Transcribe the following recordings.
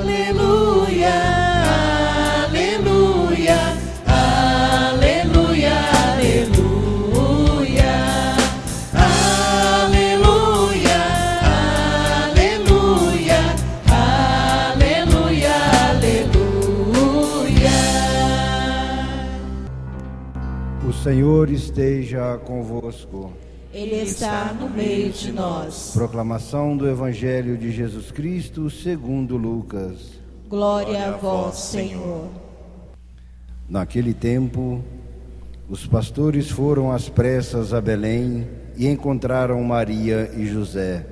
aleluia, aleluia, aleluia, aleluia, aleluia, aleluia, aleluia, aleluia. O Senhor esteja convosco. Ele está no meio de nós. Proclamação do Evangelho de Jesus Cristo segundo Lucas. Glória a vós, Senhor. Naquele tempo, os pastores foram às pressas a Belém e encontraram Maria e José,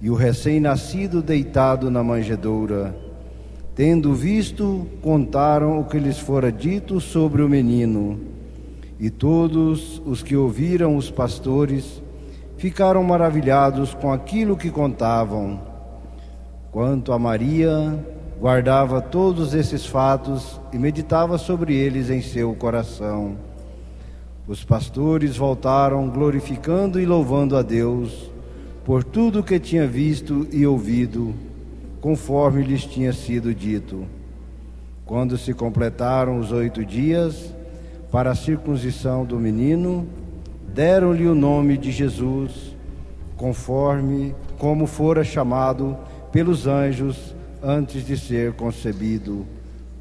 e o recém-nascido deitado na manjedoura. Tendo visto, contaram o que lhes fora dito sobre o menino. E todos os que ouviram os pastores ficaram maravilhados com aquilo que contavam. Quanto a Maria, guardava todos esses fatos e meditava sobre eles em seu coração. Os pastores voltaram glorificando e louvando a Deus por tudo o que tinha visto e ouvido, conforme lhes tinha sido dito. Quando se completaram os 8 dias para a circuncisão do menino, deram-lhe o nome de Jesus, conforme como fora chamado pelos anjos antes de ser concebido.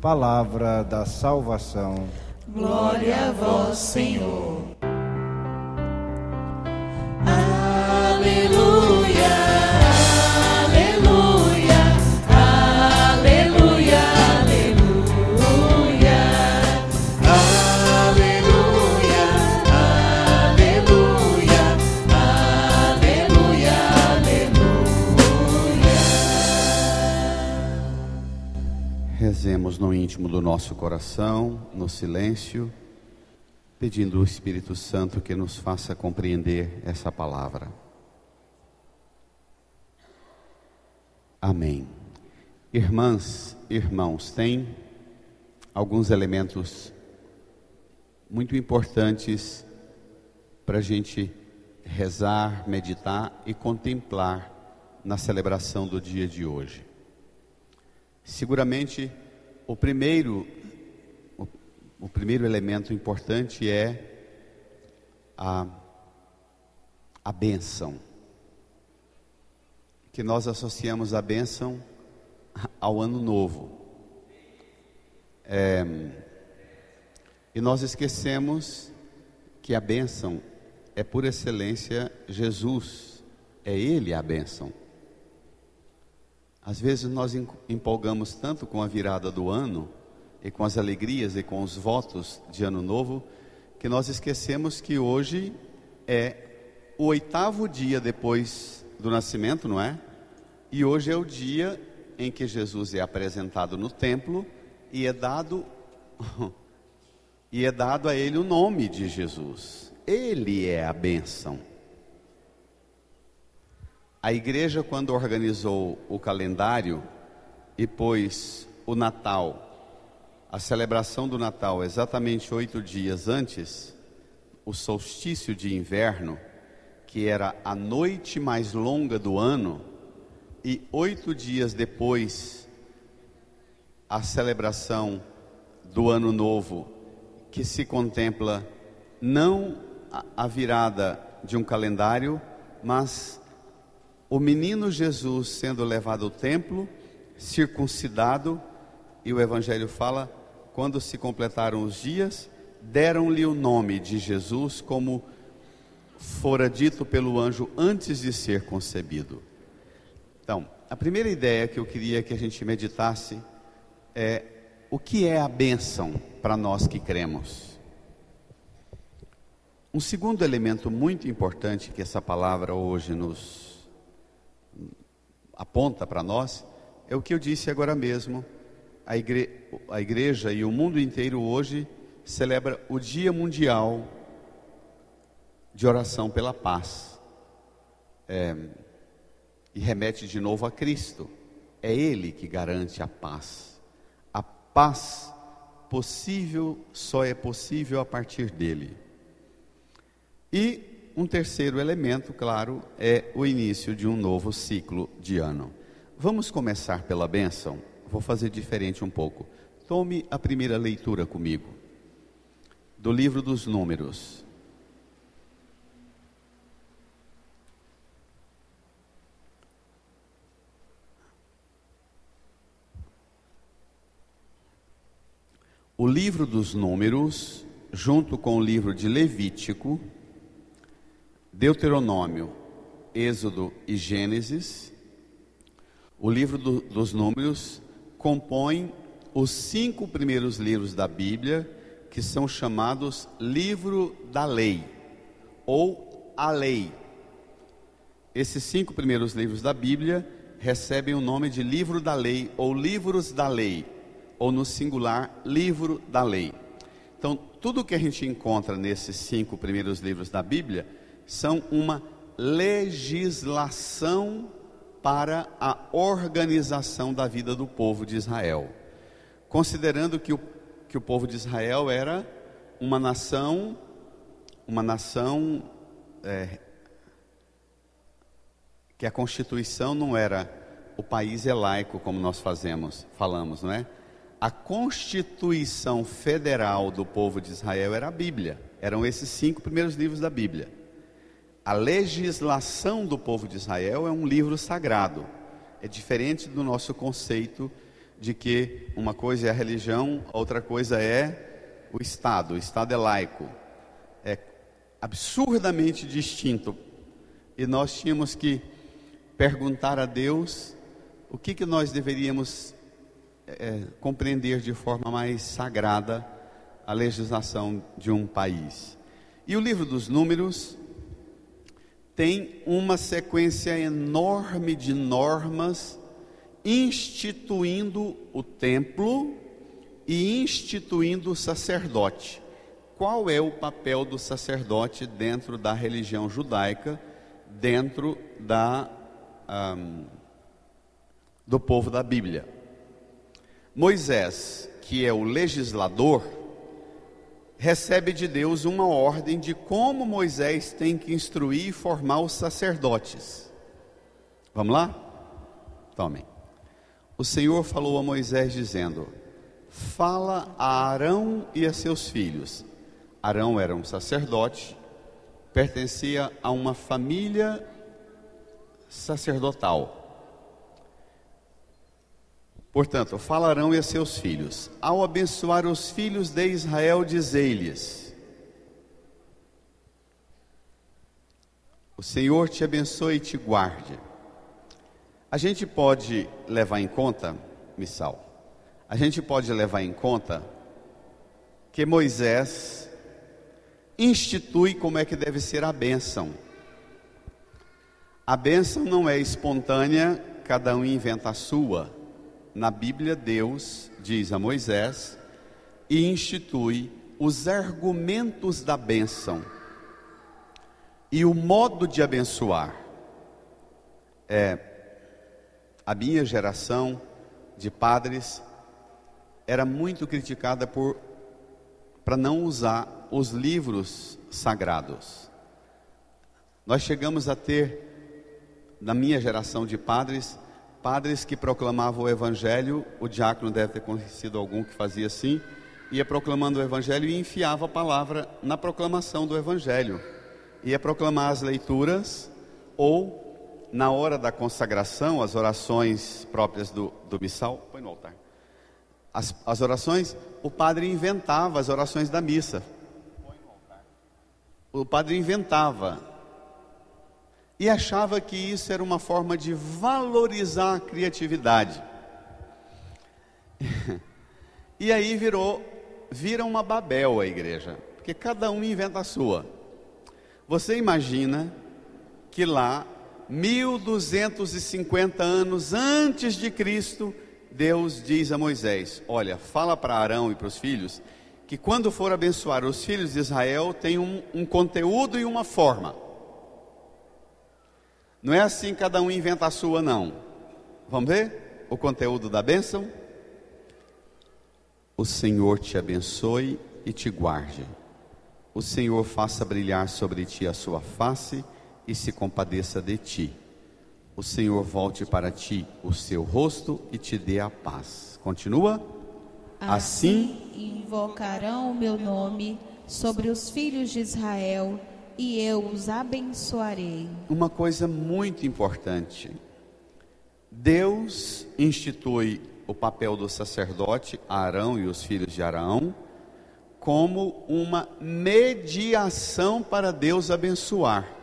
Palavra da salvação. Glória a vós, Senhor. Aleluia, aleluia, aleluia, aleluia, aleluia, aleluia, aleluia, aleluia. Rezemos no íntimo do nosso coração, no silêncio, pedindo ao Espírito Santo que nos faça compreender essa palavra. Amém. Irmãs, irmãos, tem alguns elementos muito importantes para a gente rezar, meditar e contemplar na celebração do dia de hoje. Seguramente, o primeiro elemento importante é a bênção, que nós associamos a bênção ao ano novo. E nós esquecemos que a bênção é, por excelência, Jesus. É Ele a bênção. Às vezes nós empolgamos tanto com a virada do ano, e com as alegrias e com os votos de ano novo, que nós esquecemos que hoje é o 8º dia depois do nascimento, não é? E hoje é o dia em que Jesus é apresentado no templo e é dado a ele o nome de Jesus. Ele é a bênção. A igreja, quando organizou o calendário e pôs o Natal, a celebração do Natal exatamente 8 dias antes, o solstício de inverno, que era a noite mais longa do ano, e 8 dias depois, a celebração do Ano Novo, que se contempla não a virada de um calendário, mas o menino Jesus sendo levado ao templo, circuncidado, e o Evangelho fala, quando se completaram os dias, deram-lhe o nome de Jesus, como fora dito pelo anjo antes de ser concebido. Então, a primeira ideia que eu queria que a gente meditasse é o que é a bênção para nós que cremos. Um segundo elemento muito importante que essa palavra hoje nos aponta para nós é o que eu disse agora mesmo. A igreja e o mundo inteiro hoje celebra o Dia Mundial de Oração pela Paz. E remete de novo a Cristo. É Ele que garante a paz. A paz possível só é possível a partir dele. E um terceiro elemento, claro, é o início de um novo ciclo de ano. Vamos começar pela bênção? vou fazer diferente um pouco. Tome a primeira leitura comigo, do livro dos Números. O livro dos Números, junto com o livro de Levítico, Deuteronômio, Êxodo e Gênesis, o livro dos Números compõe os 5 primeiros livros da Bíblia, que são chamados livro da lei, ou a lei. Esses 5 primeiros livros da Bíblia recebem o nome de livro da lei, ou livros da lei, ou no singular, livro da lei. Então, tudo que a gente encontra nesses 5 primeiros livros da Bíblia são uma legislação para a organização da vida do povo de Israel. Considerando que o povo de Israel era uma nação que a Constituição não era o país elaico como nós falamos, não é? A Constituição Federal do povo de Israel era a Bíblia. Eram esses 5 primeiros livros da Bíblia. A legislação do povo de Israel é um livro sagrado. É diferente do nosso conceito de que uma coisa é a religião, outra coisa é o Estado. O Estado é laico. É absurdamente distinto. E nós tínhamos que perguntar a Deus o que nós deveríamos compreender de forma mais sagrada a legislação de um país. E o livro dos Números tem uma sequência enorme de normas instituindo o templo e instituindo o sacerdote. Qual é o papel do sacerdote dentro da religião judaica, dentro do povo da Bíblia? Moisés, que é o legislador, recebe de Deus uma ordem de como Moisés tem que instruir e formar os sacerdotes. Vamos lá? Tomem. O Senhor falou a Moisés dizendo: fala a Arão e a seus filhos. Arão era um sacerdote, pertencia a uma família sacerdotal. Portanto, fala Arão e a seus filhos: ao abençoar os filhos de Israel, dizei-lhes: o Senhor te abençoe e te guarde. A gente pode levar em conta, Missal, a gente pode levar em conta que Moisés institui como é que deve ser a bênção. A bênção não é espontânea, cada um inventa a sua. Na Bíblia, Deus diz a Moisés e institui os argumentos da bênção e o modo de abençoar. A minha geração de padres era muito criticada para não usar os livros sagrados. Nós chegamos a ter, na minha geração de padres que proclamavam o Evangelho. O diácono deve ter conhecido algum que fazia assim, ia proclamando o Evangelho e enfiava a palavra na proclamação do Evangelho, ia proclamar as leituras, ou na hora da consagração, as orações próprias do missal, põe no altar, as orações, o padre inventava as orações da missa, o padre inventava, e achava que isso era uma forma de valorizar a criatividade. E aí vira uma Babel a igreja, porque cada um inventa a sua. Você imagina que lá, 1250 anos antes de Cristo, Deus diz a Moisés: olha, fala para Arão e para os filhos, que quando for abençoar os filhos de Israel, tem um conteúdo e uma forma. Não é assim, cada um inventa a sua, não. Vamos ver o conteúdo da bênção? O Senhor te abençoe e te guarde. O Senhor faça brilhar sobre ti a sua face e se compadeça de ti. O o Senhor volte para ti o seu rosto e te dê a paz. Continua. Assim invocarão o meu nome sobre os filhos de Israel e eu os abençoarei. Uma coisa muito importante. Deus institui o papel do sacerdote, Arão e os filhos de Arão, como uma mediação para Deus abençoar.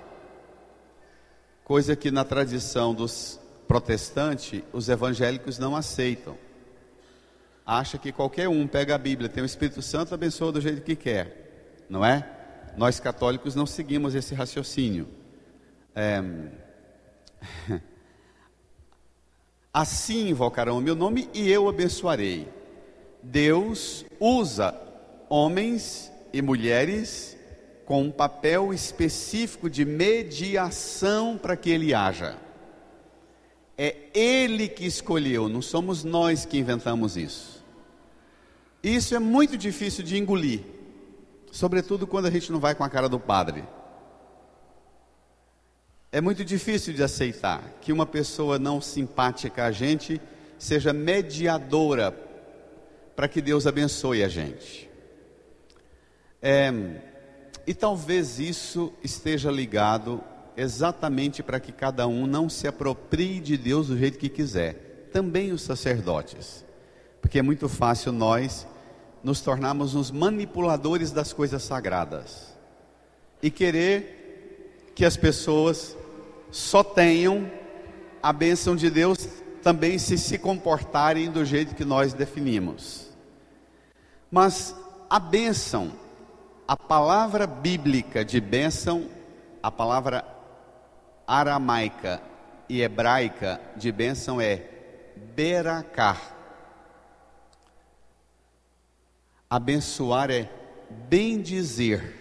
Coisa que na tradição dos protestantes, os evangélicos não aceitam. Acha que qualquer um pega a Bíblia, tem o Espírito Santo, abençoa do jeito que quer, não é? Nós católicos não seguimos esse raciocínio. Assim invocarão o meu nome e eu abençoarei. Deus usa homens e mulheres com um papel específico de mediação para que Ele haja. É Ele que escolheu, não somos nós que inventamos isso. Isso é muito difícil de engolir, sobretudo quando a gente não vai com a cara do padre. É muito difícil de aceitar que uma pessoa não simpática a gente seja mediadora para que Deus abençoe a gente. E talvez isso esteja ligado exatamente para que cada um não se aproprie de Deus do jeito que quiser. Também os sacerdotes. Porque é muito fácil nós nos tornarmos os manipuladores das coisas sagradas. E querer que as pessoas só tenham a bênção de Deus também se comportarem do jeito que nós definimos. Mas a bênção, a palavra bíblica de bênção, a palavra aramaica e hebraica de bênção é berakah. Abençoar é bendizer.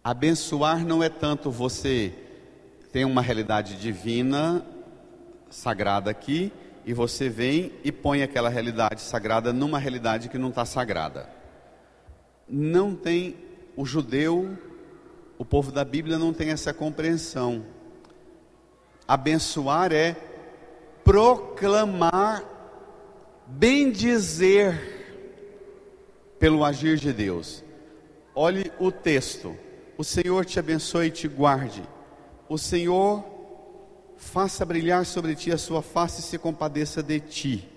Abençoar não é tanto você tem uma realidade divina, sagrada aqui, e você vem e põe aquela realidade sagrada numa realidade que não está sagrada. Não tem, o judeu, o povo da Bíblia não tem essa compreensão. Abençoar é proclamar, bendizer pelo agir de Deus. Olhe o texto. O Senhor te abençoe e te guarde. O Senhor faça brilhar sobre ti a sua face e se compadeça de ti.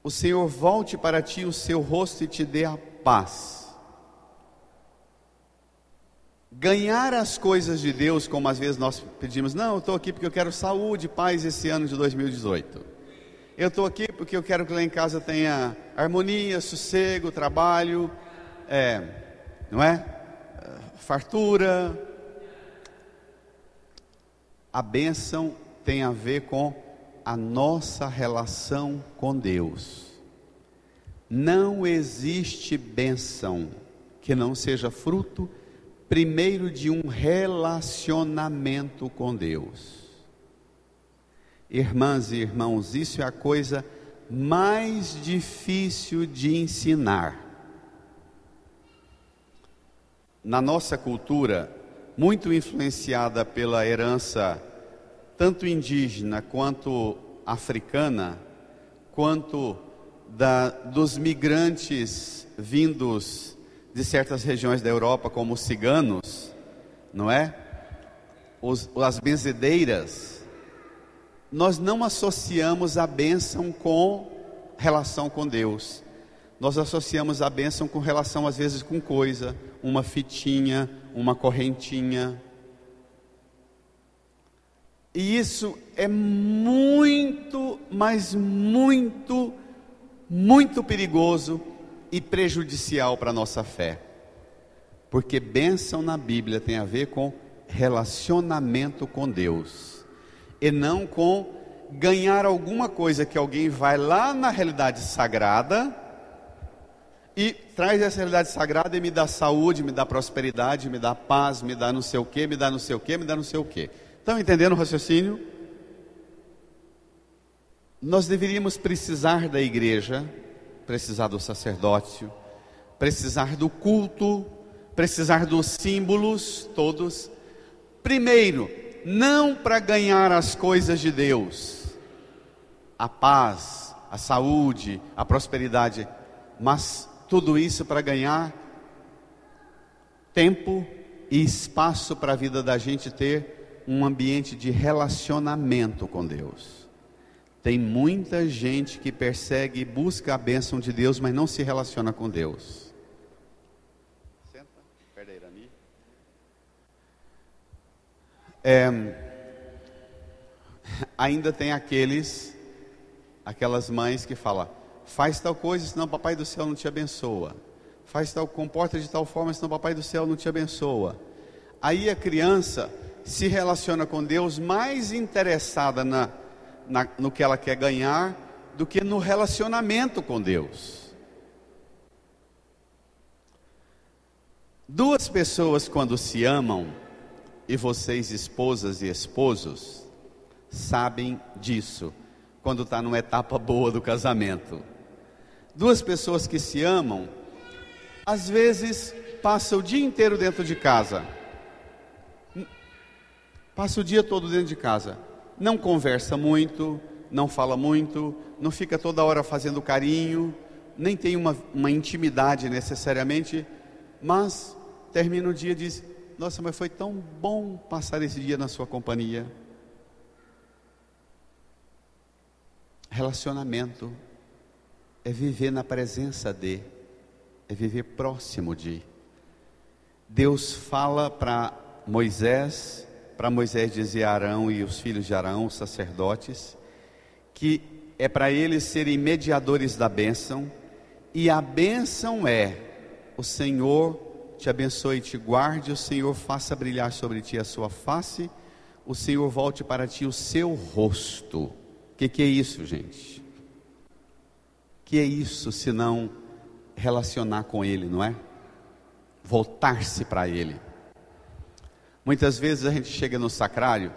O Senhor volte para ti o seu rosto e te dê a paz. Ganhar as coisas de Deus, como às vezes nós pedimos, não, eu estou aqui porque eu quero saúde e paz esse ano de 2018. Eu estou aqui porque eu quero que lá em casa tenha harmonia, sossego, trabalho, não é? Fartura. A bênção tem a ver com a nossa relação com Deus. Não existe bênção que não seja fruto, primeiro, de um relacionamento com Deus. Irmãs e irmãos, isso é a coisa mais difícil de ensinar. Na nossa cultura, muito influenciada pela herança tanto indígena quanto africana, quanto dos migrantes vindos de certas regiões da Europa, como os ciganos, não é? As benzedeiras. Nós não associamos a bênção com relação com Deus. Nós associamos a bênção com relação, às vezes, com coisa, uma fitinha, uma correntinha. E isso é muito, mas muito, muito perigoso e prejudicial para a nossa fé. Porque bênção na Bíblia tem a ver com relacionamento com Deus. E não com ganhar alguma coisa que alguém vai lá na realidade sagrada e traz essa realidade sagrada e me dá saúde, me dá prosperidade, me dá paz, me dá não sei o que, me dá não sei o que, me dá não sei o que. Estão entendendo o raciocínio? Nós deveríamos precisar da igreja, precisar do sacerdócio, precisar do culto, precisar dos símbolos todos. Primeiro, não para ganhar as coisas de Deus, a paz, a saúde, a prosperidade, mas tudo isso para ganhar tempo e espaço para a vida da gente ter um ambiente de relacionamento com Deus. Tem muita gente que persegue e busca a bênção de Deus, mas não se relaciona com Deus. Senta, perto da Irani. Ainda tem aquelas mães que falam: faz tal coisa, senão o papai do céu não te abençoa. Comporta de tal forma, senão o papai do céu não te abençoa. Aí a criança se relaciona com Deus mais interessada no que ela quer ganhar do que no relacionamento com Deus. Duas pessoas, quando se amam, e vocês, esposas e esposos, sabem disso, quando está numa etapa boa do casamento. Duas pessoas que se amam, às vezes passa o dia inteiro dentro de casa, passa o dia todo dentro de casa, não conversa muito, não fala muito, não fica toda hora fazendo carinho, nem tem uma intimidade necessariamente, mas termina o dia e diz: nossa, mas foi tão bom passar esse dia na sua companhia. Relacionamento é viver na presença de, é viver próximo de. Deus fala para Moisés dizer a Arão e os filhos de Arão, os sacerdotes, que é para eles serem mediadores da bênção, e a bênção é: o Senhor te abençoe e te guarde, o Senhor faça brilhar sobre ti a sua face, o Senhor volte para ti o seu rosto. O que é isso, gente? O que é isso se não relacionar com Ele, não é? Voltar-se para Ele. Muitas vezes a gente chega no sacrário,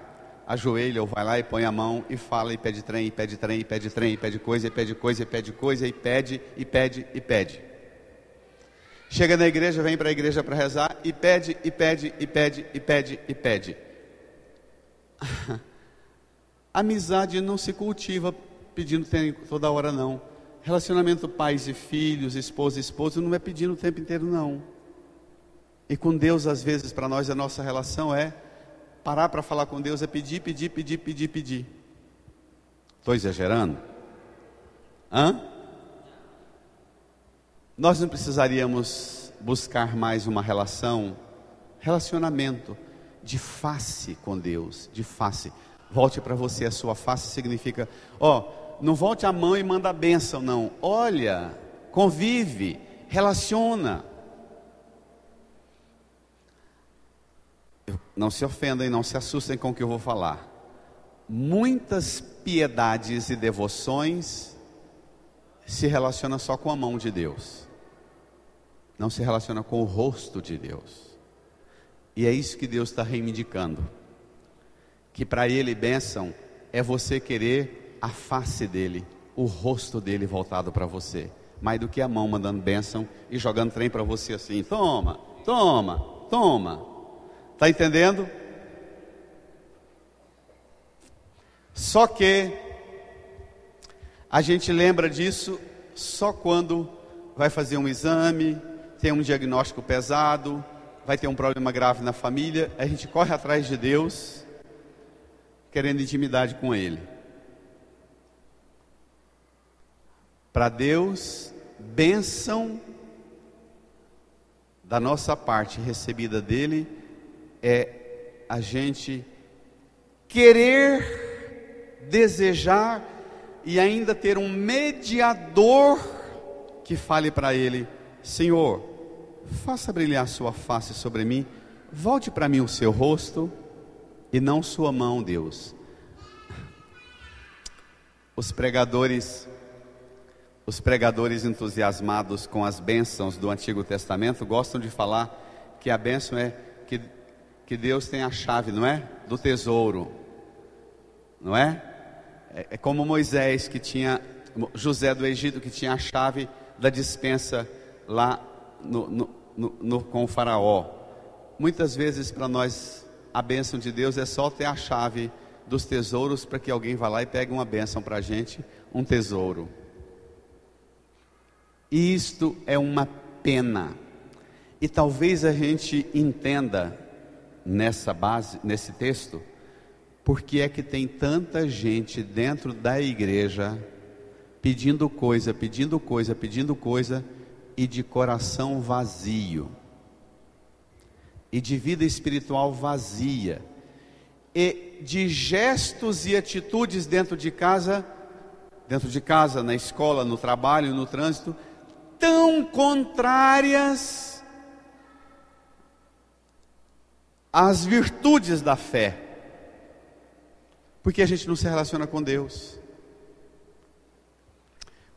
ajoelha ou vai lá e põe a mão e fala e pede trem, e pede trem, e pede trem, e pede coisa, e pede coisa, e pede coisa, e pede, e pede, e pede. Chega na igreja, vem para a igreja para rezar e pede, e pede, e pede, e pede, e pede. Amizade não se cultiva pedindo tempo toda hora, não. Relacionamento pais e filhos, esposa e esposo, não é pedindo o tempo inteiro, não. E com Deus, às vezes, para nós, a nossa relação é parar para falar com Deus, é pedir, pedir, pedir, pedir, pedir. Estou exagerando? Nós não precisaríamos buscar mais uma relacionamento de face com Deus, de face. Volte para você a sua face significa, não volte a mão e manda a bênção, não. Olha, convive, relaciona. Não se ofendam e não se assustem com o que eu vou falar. Muitas piedades e devoções se relacionam só com a mão de Deus, não se relaciona com o rosto de Deus. E é isso que Deus está reivindicando, que para Ele bênção é você querer a face dEle, o rosto dEle voltado para você, mais do que a mão mandando bênção e jogando trem para você assim: toma, toma, toma. Está entendendo? Só que a gente lembra disso só quando vai fazer um exame, tem um diagnóstico pesado, vai ter um problema grave na família, a gente corre atrás de Deus, querendo intimidade com Ele. Para Deus, bênção da nossa parte recebida dEle é a gente querer, desejar e ainda ter um mediador que fale para Ele: Senhor, faça brilhar sua face sobre mim, volte para mim o seu rosto e não sua mão, Deus. Os pregadores entusiasmados com as bênçãos do Antigo Testamento gostam de falar que a bênção é que Deus tem a chave, não é? Do tesouro, não é? É como Moisés que tinha, José do Egito que tinha a chave da despensa lá com o faraó. Muitas vezes para nós a bênção de Deus é só ter a chave dos tesouros para que alguém vá lá e pegue uma bênção para a gente, um tesouro. Isto é uma pena. E talvez a gente entenda nessa base, nesse texto, porque é que tem tanta gente dentro da igreja pedindo coisa, pedindo coisa, pedindo coisa, e de coração vazio, e de vida espiritual vazia, e de gestos e atitudes dentro de casa, na escola, no trabalho, no trânsito, tão contrárias às virtudes da fé, porque a gente não se relaciona com Deus.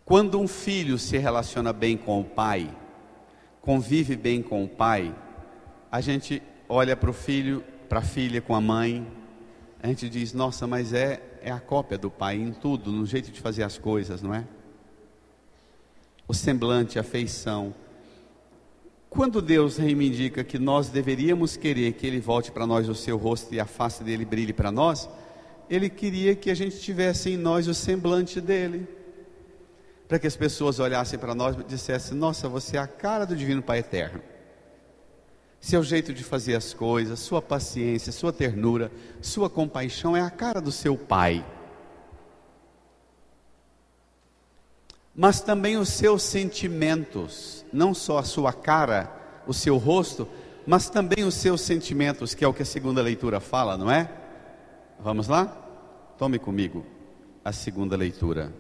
Quando um filho se relaciona bem com o pai, convive bem com o pai, a gente olha para o filho, para a filha com a mãe, a gente diz, nossa, mas é a cópia do pai em tudo, no jeito de fazer as coisas, não é? O semblante, a feição. Quando Deus reivindica que nós deveríamos querer que Ele volte para nós o seu rosto e a face dele brilhe para nós, Ele queria que a gente tivesse em nós o semblante dele, para que as pessoas olhassem para nós e dissessem, nossa, você é a cara do Divino Pai Eterno. Seu jeito de fazer as coisas, sua paciência, sua ternura, sua compaixão é a cara do seu Pai. Mas também os seus sentimentos, não só a sua cara, o seu rosto, mas também os seus sentimentos, que é o que a segunda leitura fala, não é? Vamos lá? Tome comigo a segunda leitura.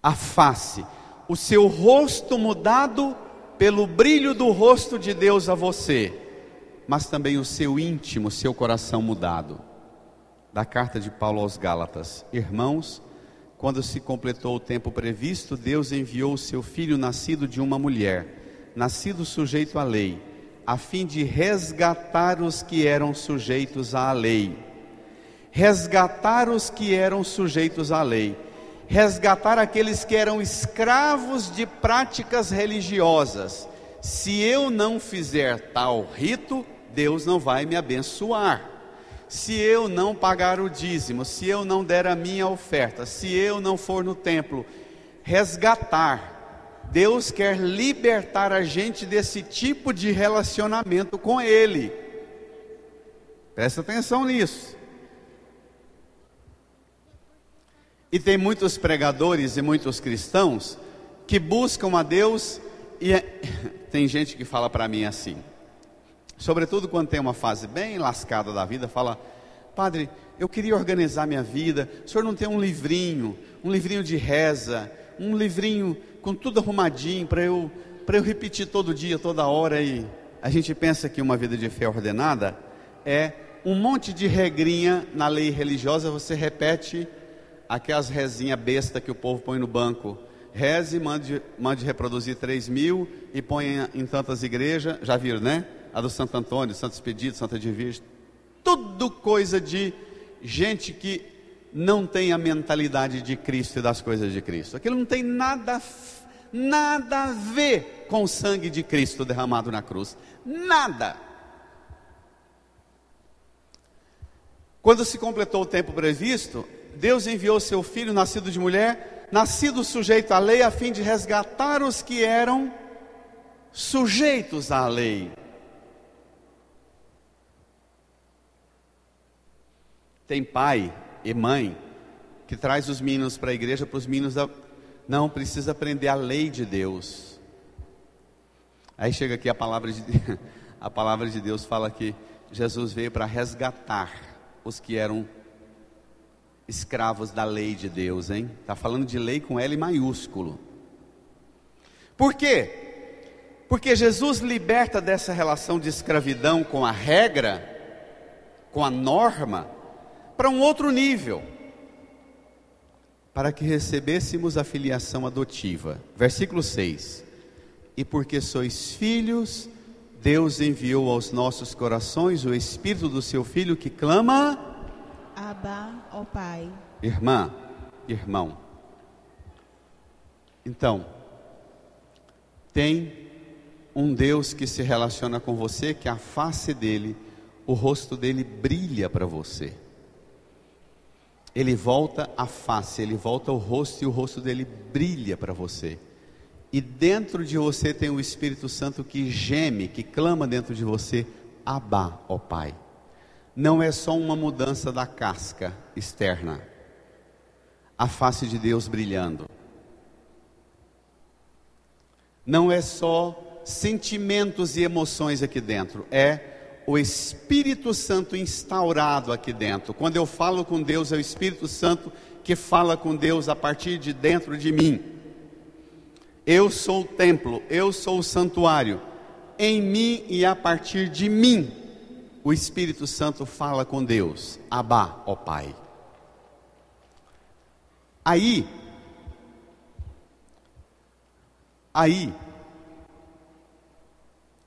A face, o seu rosto mudado pelo brilho do rosto de Deus a você, mas também o seu íntimo, o seu coração mudado. Da carta de Paulo aos Gálatas: irmãos, quando se completou o tempo previsto, Deus enviou o seu filho nascido de uma mulher, nascido sujeito à lei, a fim de resgatar os que eram sujeitos à lei. Resgatar os que eram sujeitos à lei. Resgatar aqueles que eram escravos de práticas religiosas. Se eu não fizer tal rito, Deus não vai me abençoar. Se eu não pagar o dízimo, se eu não der a minha oferta, se eu não for no templo, resgatar. Deus quer libertar a gente desse tipo de relacionamento com Ele. Presta atenção nisso. E tem muitos pregadores e muitos cristãos que buscam a Deus e tem gente que fala para mim assim, sobretudo quando tem uma fase bem lascada da vida, fala, padre, eu queria organizar minha vida, o senhor não tem um livrinho de reza, um livrinho com tudo arrumadinho para eu repetir todo dia, toda hora? E a gente pensa que uma vida de fé ordenada é um monte de regrinha na lei religiosa, você repete aquelas rezinhas besta que o povo põe no banco, reze, mande reproduzir 3.000 e põe em tantas igrejas, já viram, né? A do Santo Antônio, Santo Expedito, Santa de Virgem, tudo coisa de gente que não tem a mentalidade de Cristo e das coisas de Cristo. Aquilo não tem nada a ver com o sangue de Cristo derramado na cruz, nada. Quando se completou o tempo previsto, Deus enviou seu filho, nascido de mulher, nascido sujeito à lei, a fim de resgatar os que eram sujeitos à lei. Tem pai e mãe que traz os meninos para a igreja, para os meninos não, precisa aprender a lei de Deus. Aí chega aqui a palavra de Deus fala que Jesus veio para resgatar os que eram escravos da lei de Deus, hein? Está falando de lei com L maiúsculo. Por quê? Porque Jesus liberta dessa relação de escravidão com a regra, com a norma, para um outro nível, para que recebêssemos a filiação adotiva. Versículo 6: e porque sois filhos, Deus enviou aos nossos corações o Espírito do seu Filho que clama, Abba, ó Pai. Irmã, irmão, então, tem um Deus que se relaciona com você, que a face dele, o rosto dele brilha para você. Ele volta a face, ele volta o rosto e o rosto dele brilha para você. E dentro de você tem o Espírito Santo que geme, que clama dentro de você: Abá, ó Pai. Não é só uma mudança da casca externa, a face de Deus brilhando. Não é só sentimentos e emoções aqui dentro, é o Espírito Santo instaurado aqui dentro. Quando eu falo com Deus, é o Espírito Santo que fala com Deus a partir de dentro de mim. Eu sou o templo, eu sou o santuário. Em mim e a partir de mim, o Espírito Santo fala com Deus: Abá, ó Pai. Aí,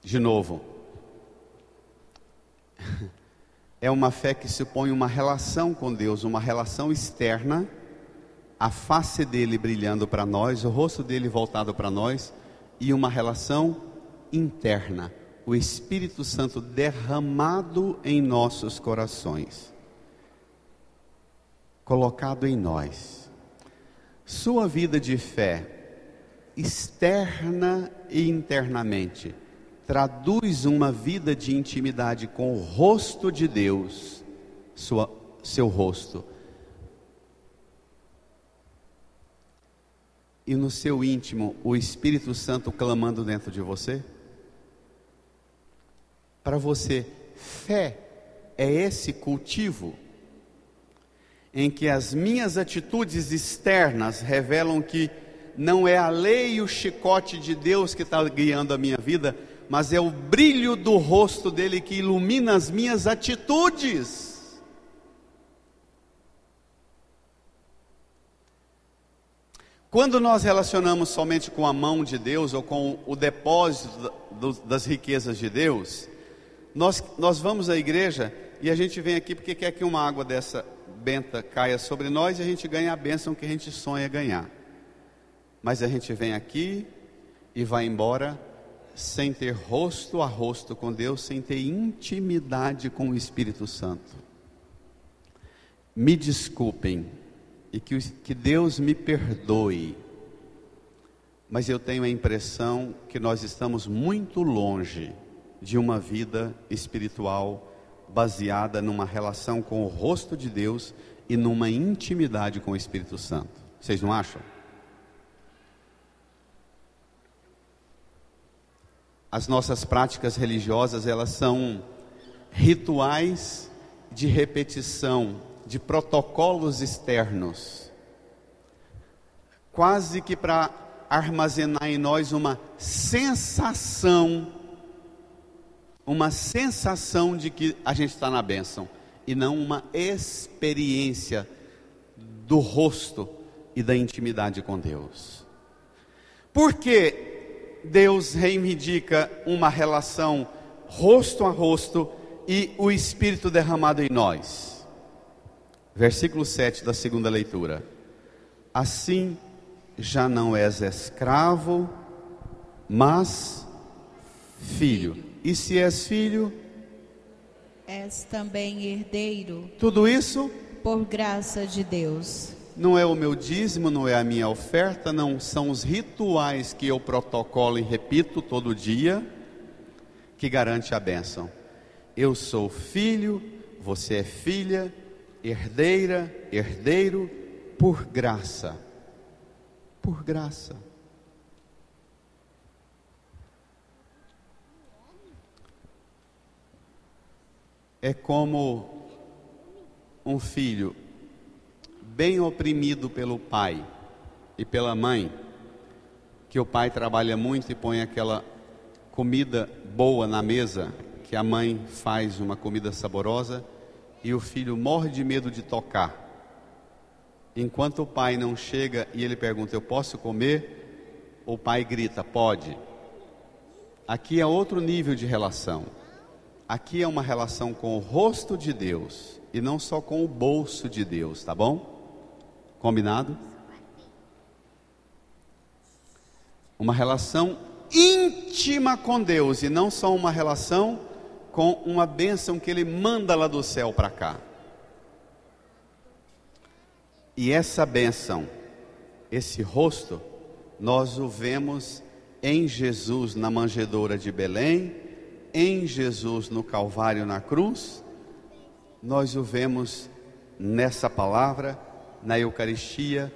de novo, é uma fé que supõe uma relação com Deus, uma relação externa, a face dele brilhando para nós, o rosto dele voltado para nós, e uma relação interna, o Espírito Santo derramado em nossos corações, colocado em nós. Sua vida de fé, externa e internamente, traduz uma vida de intimidade com o rosto de Deus, seu rosto. E no seu íntimo, o Espírito Santo clamando dentro de você? Para você, fé é esse cultivo em que as minhas atitudes externas revelam que não é a lei e o chicote de Deus que está guiando a minha vida, mas é o brilho do rosto dele que ilumina as minhas atitudes. Quando nós relacionamos somente com a mão de Deus ou com o depósito das riquezas de Deus, nós vamos à igreja e a gente vem aqui porque quer que uma água dessa benta caia sobre nós e a gente ganha a bênção que a gente sonha ganhar. Mas a gente vem aqui e vai embora sem ter rosto a rosto com Deus, sem ter intimidade com o Espírito Santo. Me desculpem e que Deus me perdoe, mas eu tenho a impressão que nós estamos muito longe de uma vida espiritual baseada numa relação com o rosto de Deus e numa intimidade com o Espírito Santo. Vocês não acham? As nossas práticas religiosas, elas são rituais de repetição, de protocolos externos, quase que para armazenar em nós uma sensação de que a gente está na bênção, e não uma experiência do rosto e da intimidade com Deus. Por que Deus reivindica uma relação rosto a rosto e o Espírito derramado em nós? Versículo 7 da segunda leitura: assim já não és escravo, mas filho. E se és filho, és também herdeiro. Tudo isso por graça de Deus. Não é o meu dízimo, não é a minha oferta, não são os rituais que eu protocolo e repito todo dia que garante a bênção. Eu sou filho, você é filha, herdeira, herdeiro, por graça. Por graça. É como um filho bem oprimido pelo pai e pela mãe, que o pai trabalha muito e põe aquela comida boa na mesa, que a mãe faz uma comida saborosa, e o filho morre de medo de tocar. Enquanto o pai não chega e ele pergunta: eu posso comer? O pai grita: pode. Aqui é outro nível de relação. Aqui é uma relação com o rosto de Deus e não só com o bolso de Deus, tá bom? Combinado? Uma relação íntima com Deus, e não só uma relação com uma bênção que Ele manda lá do céu para cá. E essa bênção, esse rosto, nós o vemos em Jesus na manjedoura de Belém, em Jesus no Calvário na cruz, nós o vemos nessa palavra, na Eucaristia,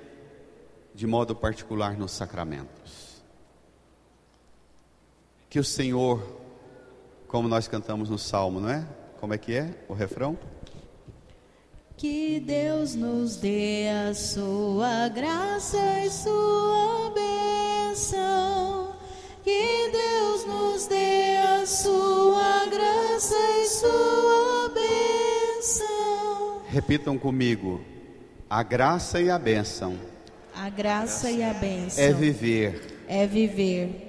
de modo particular nos sacramentos. Que o Senhor, como nós cantamos no Salmo, não é? Como é que é o refrão? Que Deus nos dê a sua graça e sua bênção. Que Deus nos dê a sua graça e sua bênção. Repitam comigo: a graça e a bênção. A graça e a bênção É viver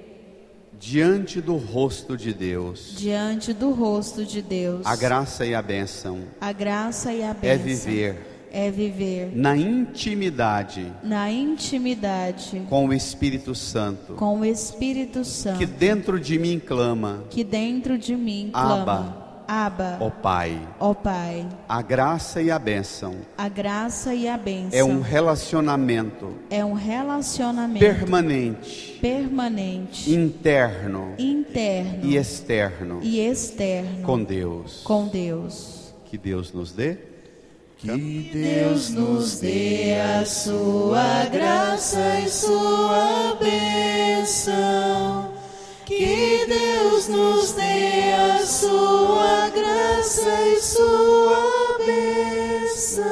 diante do rosto de Deus. Diante do rosto de Deus. A graça e a bênção. A graça e a bênção É viver na intimidade. Com o Espírito Santo. Com o Espírito Santo. Que dentro de mim clama. Abba, ó Pai. A graça e a bênção. É um relacionamento. Permanente. Interno. E externo. Com Deus. Que Deus nos dê. Que Deus nos dê a sua graça e sua bênção. Que Deus nos dê a sua graça e sua bênção.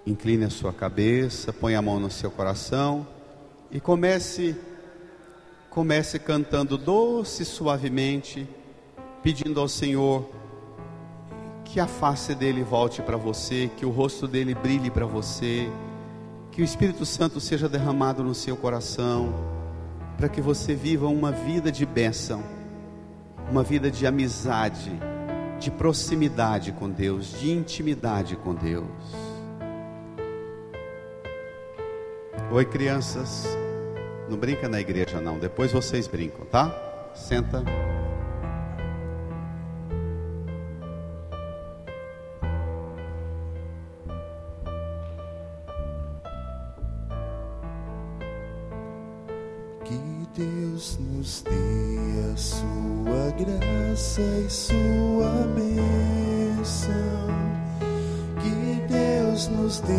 Incline a sua cabeça, põe a mão no seu coração e comece cantando doce e suavemente, pedindo ao Senhor que a face dele volte para você, que o rosto dele brilhe para você, que o Espírito Santo seja derramado no seu coração, para que você viva uma vida de bênção, uma vida de amizade, de proximidade com Deus, de intimidade com Deus. Oi, crianças, não brinca na igreja não, depois vocês brincam, tá? Senta. Deus nos dê a sua graça e sua bênção. Que Deus nos dê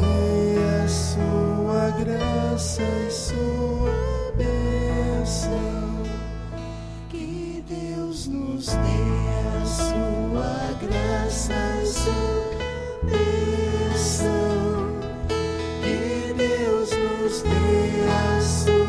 a sua graça e sua bênção. Que Deus nos dê a sua graça e sua bênção. Que Deus nos dê a sua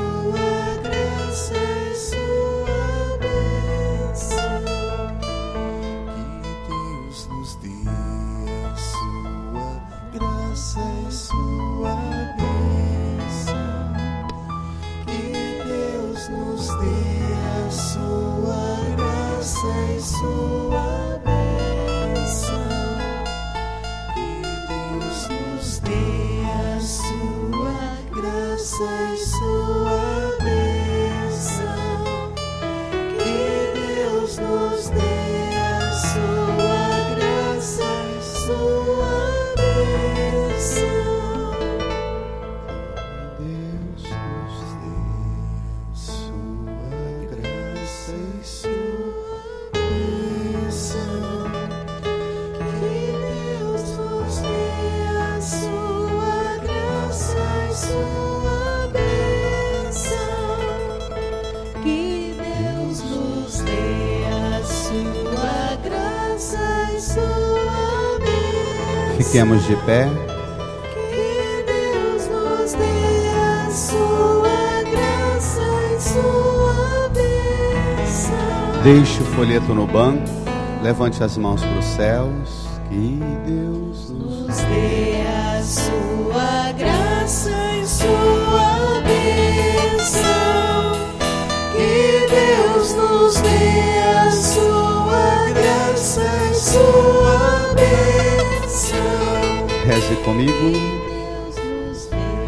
Fiquemos de pé. Que Deus nos dê a sua graça e sua bênção. Deixe o folheto no banco, levante as mãos para os céus. Que Deus nos dê a sua graça e sua bênção. Que Deus nos dê a sua graça e sua bênção.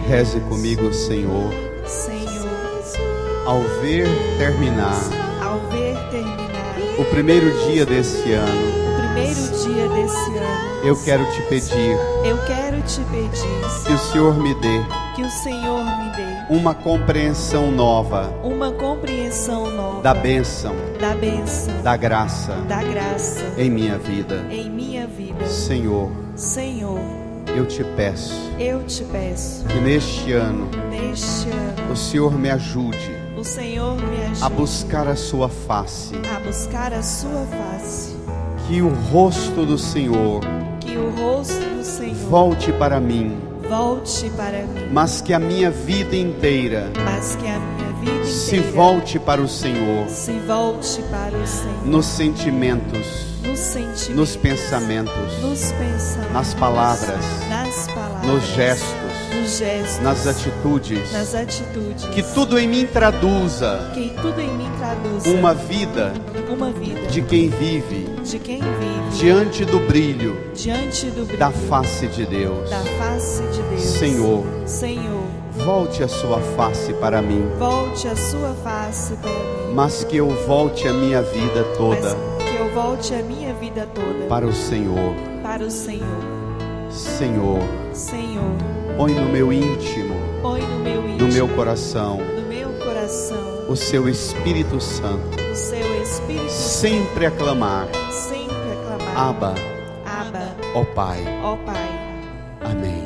Reze comigo, Senhor. ao ver terminar o primeiro dia desse ano, eu quero te pedir que o Senhor me dê uma compreensão nova da bênção, da graça em minha vida. Senhor, eu te peço que neste ano o Senhor me ajude a buscar a sua face, que o rosto do Senhor volte para mim, mas que a minha vida inteira se volte para o Senhor, nos sentimentos, nos pensamentos, nas palavras, nos gestos, nas atitudes, que tudo em mim traduza uma vida de quem vive diante do brilho da face de Deus. Senhor, volte a sua face para mim, mas que eu volte a minha vida toda para o Senhor. Senhor, põe no meu íntimo, no meu coração, o seu Espírito Santo, sempre a clamar, Abba, ó Pai. Amém.